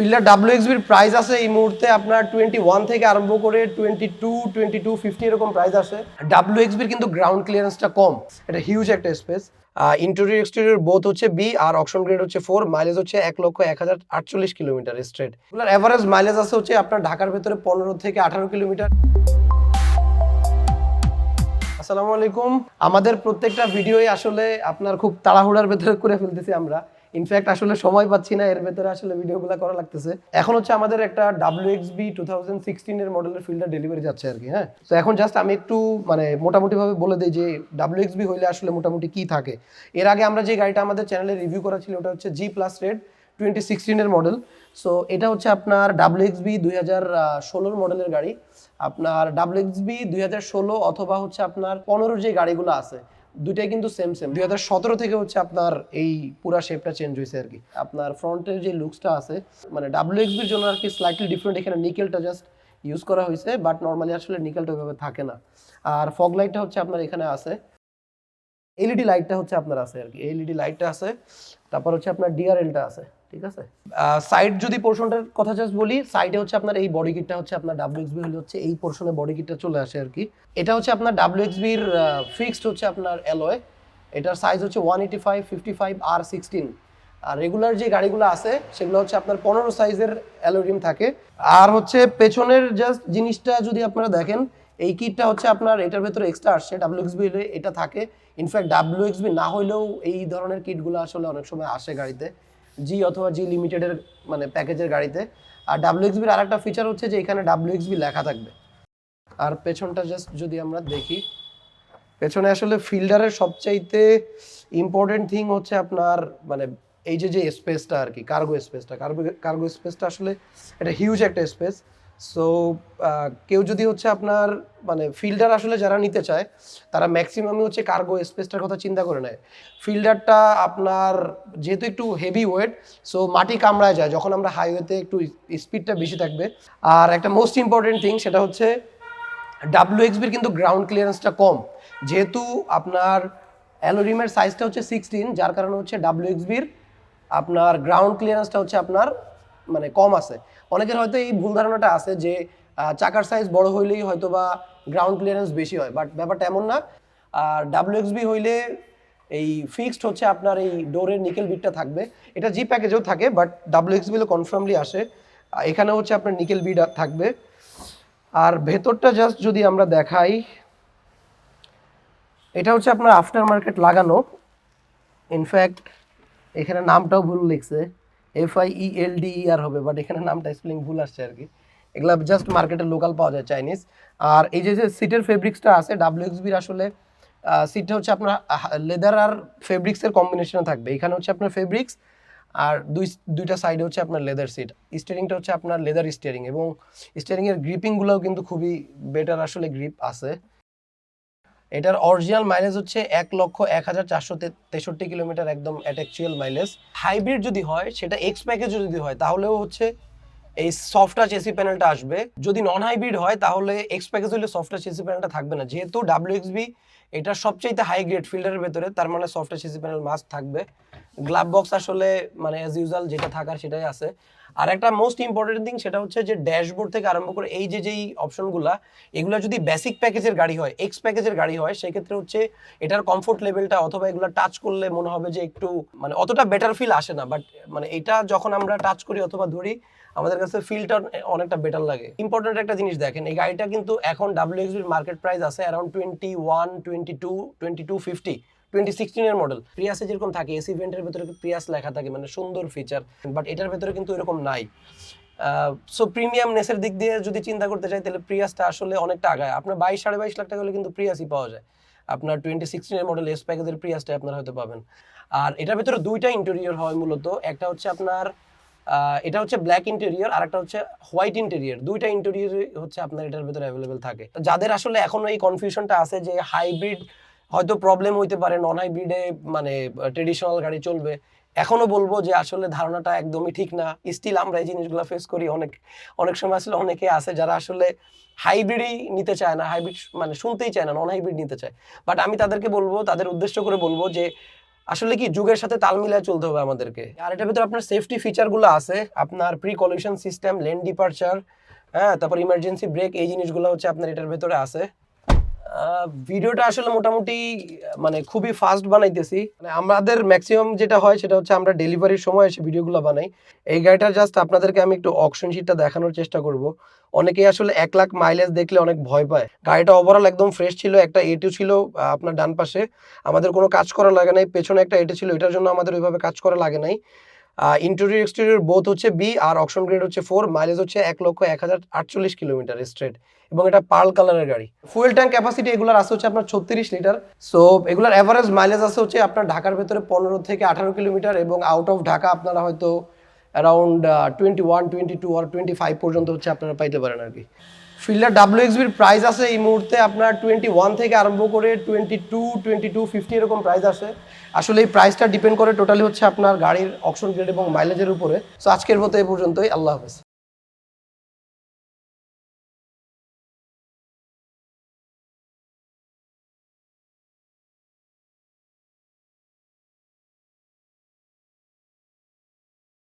Fielder WXB'র price আছে এই মুহূর্তে আপনার 21 থেকে আরম্ভ করে 22-2250 এরকম প্রাইস আছে। WXB'র কিন্তু গ্রাউন্ড ক্লিয়ারেন্সটা কম, এটা হিউজ একটা স্পেস। ইন্টেরিয়র এক্সটেরিয়র বোথ হচ্ছে বি আর অকশন গ্রেড হচ্ছে 4, মাইলেজ হচ্ছে 1,01,048 কিলোমিটার স্ট্রেট। এগুলোর এভারেজ মাইলেজ আছে হচ্ছে আপনার ঢাকার ভেতরে 15 থেকে 18 কিলোমিটার। আসসালামু আলাইকুম। আমাদের প্রত্যেকটা ভিডিওই আসলে আপনার খুব তাড়াহুড়ার ভেতরে করে ফেলতেছি আমরা, ইনফ্যাক্ট আসলে সময় পাচ্ছি না, এর ভেতরে আসলে ভিডিওগুলো করা লাগতেছে। এখন হচ্ছে আমাদের একটা WXB 2016 এর মডেলের ফিল্ডার ডেলিভারি যাচ্ছে আর কি। হ্যাঁ, তো এখন জাস্ট আমি একটু মোটামুটি ভাবে বলে দিই যে WXB হইলে আসলে মোটামুটি কি থাকে। এর আগে আমরা যে গাড়িটা আমাদের চ্যানেলে রিভিউ করা ছিল ওটা হচ্ছে G+ রেড 2016 এর মডেল। সো এটা হচ্ছে আপনার WXB 2016 মডেলের গাড়ি। আপনার WXB 2016 অথবা হচ্ছে আপনার 15 যে গাড়িগুলো আছে দুইটাই কিন্তু সেম 2017 থেকে হচ্ছে আপনার এই পুরা শেপটা চেঞ্জ হয়েছে আর কি। আপনার ফ্রন্টের যে লুকসটা আছে WXB'র জন্য আর কি স্লাইটলি ডিফারেন্ট, এখানে নিকেলটা জাস্ট ইউজ করা হয়েছে, বাট নর্মালি আসলে নিকেলটা ওইভাবে থাকে না। আর ফগ লাইটটা হচ্ছে আপনার এখানে আছে, এলইডি লাইটটা হচ্ছে আপনার আছে আর কি, এলইডি লাইটটা আছে। তারপর হচ্ছে আপনার ডিআরএলটা আছে, ঠিক আছে। সাইড যদি পোর্শনটার কথা জাস্ট বলি, সাইডে হচ্ছে আপনার এই বডি কিটটা হচ্ছে আপনার WXB হলে হচ্ছে এই পোর্শনে বডি কিটটা চলে আসে আর কি। এটা হচ্ছে আপনার WXB'র ফিক্সড হচ্ছে আপনার অ্যালয়। এটার সাইজ হচ্ছে 185, 55 আর 16। আর রেগুলার যে গাড়িগুলো আছে সেগুলো হচ্ছে আপনার 15 সাইজের অ্যালয় রিম থাকে। আর হচ্ছে পেছনের জাস্ট জিনিসটা যদি আপনারা দেখেন, এই কিটটা হচ্ছে আপনার এটার ভেতরে এক্সট্রা আসছে, WXB হলে এটা থাকে। ইনফ্যাক্ট WXB না হলেও এই ধরনের কিটগুলো আসলে অনেক সময় আসে গাড়িতে, জি অথবা জি লিমিটেডের প্যাকেজের গাড়িতে। আর WXB'র আরেকটা ফিচার হচ্ছে যে এখানে WXB লেখা থাকবে। আর পেছনটা জাস্ট যদি আমরা দেখি, পেছনে আসলে ফিল্ডারের সবচাইতে ইম্পর্টেন্ট থিং হচ্ছে আপনার এই যে স্পেসটা আর কি, কার্গো স্পেসটা আসলে এটা হিউজ একটা স্পেস। সো কেউ যদি হচ্ছে আপনার ফিল্ডার আসলে যারা নিতে চায় তারা ম্যাক্সিমামই হচ্ছে কার্গো স্পেসটার কথা চিন্তা করে নেয়। ফিল্ডারটা আপনার যেহেতু একটু হেভি ওয়েট, সো মাটি কামড়ায় যায় যখন আমরা হাইওয়েতে, একটু স্পিডটা বেশি থাকবে। আর একটা মোস্ট ইম্পর্টেন্ট থিং সেটা হচ্ছে WXB'র কিন্তু গ্রাউন্ড ক্লিয়ারেন্সটা কম, যেহেতু আপনার অ্যালোরিমের সাইজটা হচ্ছে 16, যার কারণে হচ্ছে WXB'র আপনার গ্রাউন্ড ক্লিয়ারেন্সটা হচ্ছে আপনার কম আছে। অনেকের হয়তো এই ভুল ধারণাটা আছে যে চাকার সাইজ বড় হইলেই হয়তো বা গ্রাউন্ড ক্লিয়ারেন্স বেশি হয়, বাট ব্যাপারটা এমন না। আর WXB হইলে এই ফিক্সড হচ্ছে আপনার এই ডোরের নিকেল বিটটা থাকবে, এটা জি প্যাকেজেও থাকে, বাট WXB হলে কনফার্মলি আসে। এখানে হচ্ছে আপনার নিকেল বিট থাকবে। আর ভেতরটা জাস্ট যদি আমরা দেখাই, এটা হচ্ছে আপনার আফটার মার্কেট লাগানো। ইনফ্যাক্ট এখানে নামটাও ভুল লিখছে, FIELDER হবে, বাট এখানে নামটা স্পেলিং ভুল আসছে আর কি। এগুলা জাস্ট মার্কেটে লোকাল পাওয়া যায়, চাইনিজ। আর এই যে সিটের ফেব্রিক্সটা আছে WXB'র, আসলে সিটটা হচ্ছে আপনার লেদার আর ফেব্রিক্সের কম্বিনেশনে থাকবে। এখানে হচ্ছে আপনার ফেব্রিক্স আর দুইটা সাইডে হচ্ছে আপনার লেদার সিট। স্টিয়ারিংটা হচ্ছে আপনার লেদার স্টিয়ারিং, এবং স্টিয়ারিংয়ের গ্রিপিংগুলোও কিন্তু খুবই বেটার আসলে গ্রিপ আছে। এটার অরিজিনাল মাইলেজ হচ্ছে 1,01,463 কিলোমিটার, একদম অ্যাকচুয়াল মাইলেজ। হাইব্রিড যদি হয়, সেটা এক্স প্যাকেজ যদি হয়, তাহলেও হচ্ছে এই সফট টাচ এসি প্যানেলটা আসবে। যদি নন হাইব্রিড হয় তাহলে এক্স প্যাকেজ হলে সফট টাচ এসি প্যানেলটা থাকবে না, যেহেতু WXB এটা সবচাইতে হাই গ্রেড ফিল্ডারের ভেতরে, তার মানে soft touch AC panel must থাকবে। গ্লাভ বক্স আসলে অ্যাজ ইউজুয়াল যেটা থাকার সেটাই আছে। আর একটা মোস্ট ইম্পর্টেন্ট থিং সেটা হচ্ছে যে ড্যাশবোর্ড থেকে আরম্ভ করে এই যেই অপশনগুলা, এগুলো যদি বেসিক প্যাকেজের গাড়ি হয়, এক্স প্যাকেজের গাড়ি হয়, সেক্ষেত্রে হচ্ছে এটার কমফোর্ট লেভেলটা অথবা এগুলো টাচ করলে মনে হবে যে একটু অতটা বেটার ফিল আসে না, বাট এটা যখন আমরা টাচ করি অথবা ধরি, আমাদের কাছে ফিলটা অনেকটা বেটার লাগে। ইম্পর্টেন্ট একটা জিনিস দেখেন, এই গাড়িটা কিন্তু এখন WXB'র মার্কেট প্রাইস আছে অ্যারাউন্ড 21, 22, 2250, 2016 এর মডেল। প্রিয়াসে যেরকম থাকে এসি ভেন্টের ভেতরে প্রিয়াস লেখা থাকে, সুন্দর ফিচার, বাট এটার ভেতরে কিন্তু এরকম নাই। সো প্রিমিয়ামনেসের দিক দিয়ে যদি চিন্তা করতে চাই, তাহলে প্রিয়াসটা আসলে অনেকটা আগায়। আপনার 22-22.5 লাখ টাকা হলে কিন্তু প্রিয়াসই পাওয়া যায়। আপনার 2016 এর মডেল এস প্যাকেজের প্রিয়াসটা আপনারা হয়তো পাবেন। আর এটার ভেতরে দুইটা ইন্টেরিয়র হয় মূলত, একটা হচ্ছে আপনার এটা হচ্ছে ব্ল্যাক ইন্টেরিয়র, আর একটা হচ্ছে হোয়াইট ইন্টেরিয়র। দুইটা ইন্টেরিয়র হচ্ছে আপনার এটার ভেতরে অ্যাভেলেবেল থাকে। যাদের আসলে এখনো এই কনফিউশনটা আছে যে হাইব্রিড হয়তো প্রবলেম হইতে পারে, নন হাইব্রিডে ট্রেডিশনাল গাড়ি চলবে, এখনো বলবো যে আসলে ধারণাটা একদমই ঠিক না। স্টিল আমরা এই জিনিসগুলো ফেস করি। অনেক সময় আসলে অনেকে আছে যারা আসলে হাইব্রিডই নিতে চায় না, হাইব্রিড শুনতেই চায় না, নন হাইব্রিড নিতে চায়। বাট আমি তাদেরকে বলবো, তাদের উদ্দেশ্য করে বলবো যে আসলে কি যুগের সাথে তাল মিলিয়ে চলতে হবে আমাদেরকে। আর এটার ভিতরে আপনার সেফটি ফিচারগুলো আছে, আপনার pre collision system, lane departure, হ্যাঁ, তারপর ইমার্জেন্সি ব্রেক, এই জিনিসগুলো হচ্ছে আপনার এটার ভেতরে আছে। ভিডিওটা আসলে মোটামুটি মানে খুবই ফাস্ট বানাইতেছি। মানে আমাদের ম্যাক্সিমাম যেটা হয় সেটা হচ্ছে আমরা ডেলিভারির সময় এসে ভিডিওগুলো বানাই। এই গাড়িটা জাস্ট আপনাদেরকে আমি একটু অকশন শিটটা দেখানোর চেষ্টা করব। অনেকেই আসলে 1 লাখ মাইলেজ দেখলে অনেক ভয় পায়। গাড়িটা ওভারঅল একদম ফ্রেশ ছিল। একটা A2 ছিল আপনার ডান পাশে, আমাদের কোনো কাজ করা লাগে নাই। পেছনে একটা A2 ছিল, এটার জন্য আমাদের ওইভাবে কাজ করা লাগে নাই। ইন্টেরিয়র এক্সটেরিয়র বোথ হচ্ছে বি, আর অকশন গ্রেড হচ্ছে 4। মাইলেজ হচ্ছে 1,01,048 কিলোমিটার স্ট্রেট, এবং এটা পার্ল কালারের গাড়ি। ফুয়েল ট্যাঙ্ক ক্যাপাসিটি এগুলোর আছে হচ্ছে আপনার 36 লিটার। সো এগুলোর এভারেজ মাইলেজ আছে হচ্ছে আপনার ঢাকার ভেতরে 15 থেকে 18 কিলোমিটার, এবং আউট অফ ঢাকা আপনারা হয়তো অ্যারাউন্ড 21, 22 আর 25 পর্যন্ত হচ্ছে আপনারা পাইতে পারেন আর কি। ফিল্ডার WXBর প্রাইস আছে এই মুহূর্তে আপনার 21 থেকে আরম্ভ করে 22, 2250 এরকম প্রাইস আছে। আসলে এই প্রাইসটা ডিপেন্ড করে টোটালি হচ্ছে আপনার গাড়ির অকশন গ্রেড এবং মাইলেজের উপরে। সো আজকের মতো এই পর্যন্তই। আল্লাহ হাফেজ।